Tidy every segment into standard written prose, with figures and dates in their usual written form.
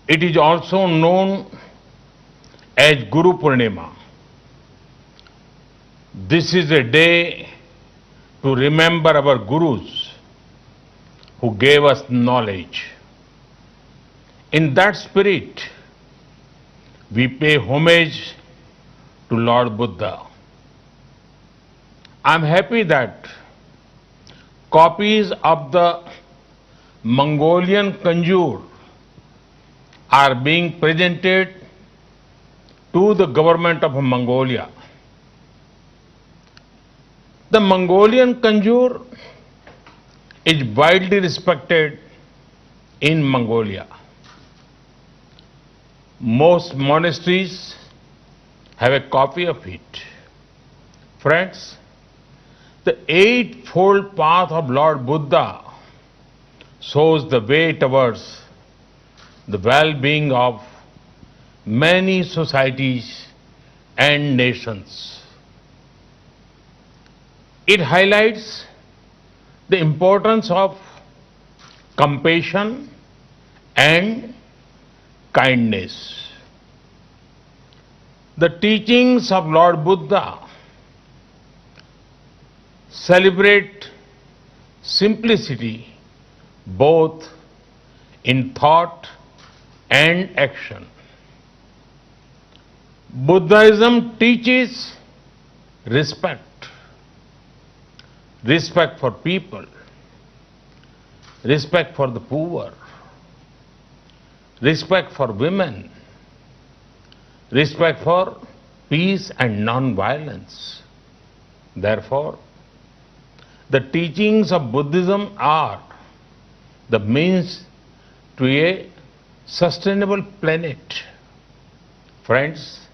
It is also known as Guru Purnima. This is a day to remember our gurus who gave us knowledge. In that spirit, we pay homage to Lord Buddha. I am happy that copies of the Mongolian Kanjur are being presented to the government of Mongolia. The Mongolian Kanjur is widely respected in Mongolia. Most monasteries have a copy of it. Friends, the Eightfold Path of Lord Buddha shows the way towards the well-being of many societies and nations. It highlights the importance of compassion and kindness. The teachings of Lord Buddha celebrate simplicity both in thought and action. Buddhism teaches respect for people, respect for the poor, respect for women, respect for peace and non-violence. Therefore, the teachings of Buddhism are the means to a sustainable planet. Friends,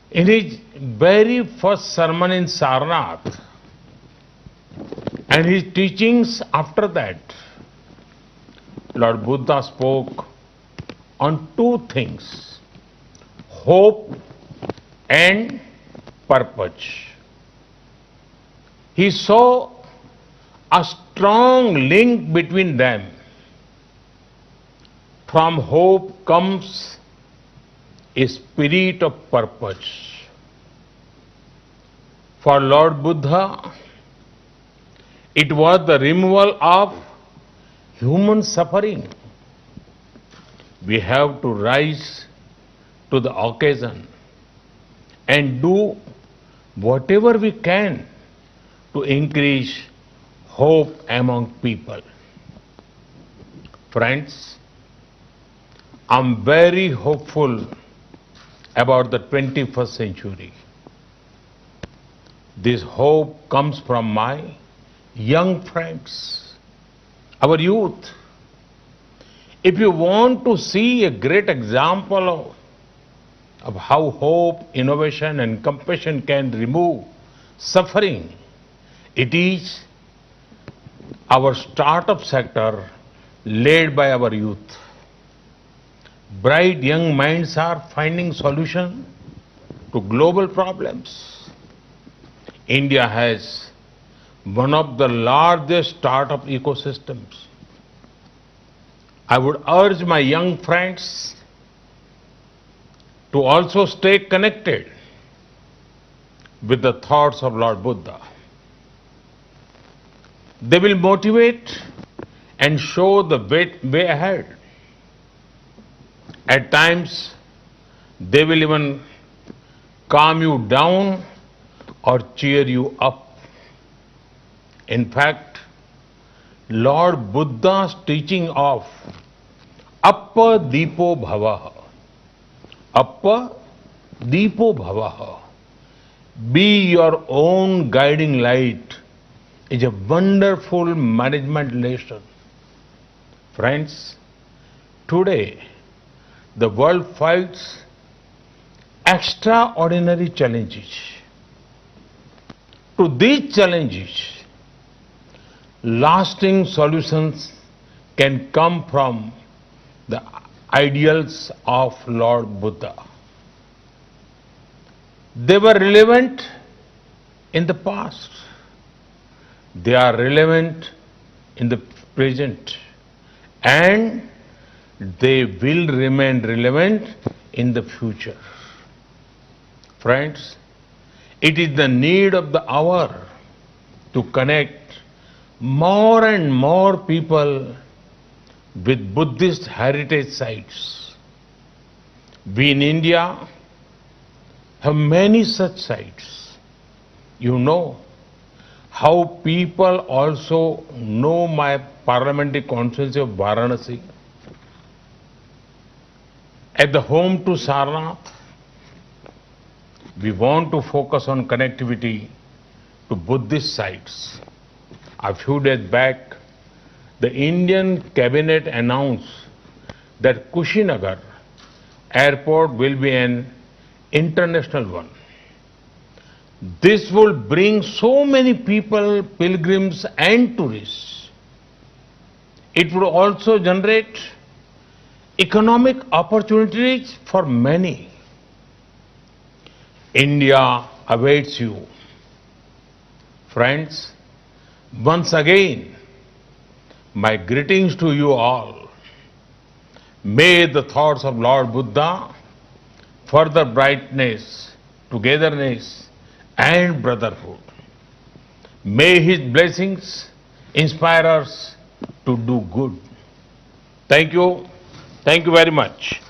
in his very first sermon in Sarnath and his teachings after that, Lord Buddha spoke on two things: hope and purpose. He saw a strong link between them. From hope comes a spirit of purpose. For Lord Buddha, it was the removal of human suffering. We have to rise to the occasion and do whatever we can to increase hope among people. Friends, I'm very hopeful about the 21st century. This hope comes from my young friends, our youth. If you want to see a great example of how hope, innovation and compassion can remove suffering, it is our startup sector led by our youth. Bright young minds are finding solutions to global problems. India has one of the largest startup ecosystems. I would urge my young friends to also stay connected with the thoughts of Lord Buddha. They will motivate and show the way ahead. At times, they will even calm you down or cheer you up. In fact, Lord Buddha's teaching of Appa Deepo Bhavaha, be your own guiding light, is a wonderful management lesson. Friends, today the world fights extraordinary challenges. To these challenges, lasting solutions can come from the ideals of Lord Buddha. They were relevant in the past. They are relevant in the present. And they will remain relevant in the future. Friends, it is the need of the hour to connect more and more people with Buddhist heritage sites. We in India have many such sites. You know how people also know my parliamentary constituency of Varanasi. At the home to Sarnath, we want to focus on connectivity to Buddhist sites. A few days back, the Indian cabinet announced that Kushinagar airport will be an international one. This will bring so many people, pilgrims and tourists. It would also generate economic opportunities for many. India awaits you. Friends, once again, my greetings to you all. May the thoughts of Lord Buddha further brightness, togetherness and brotherhood. May his blessings inspire us to do good. Thank you. Thank you very much.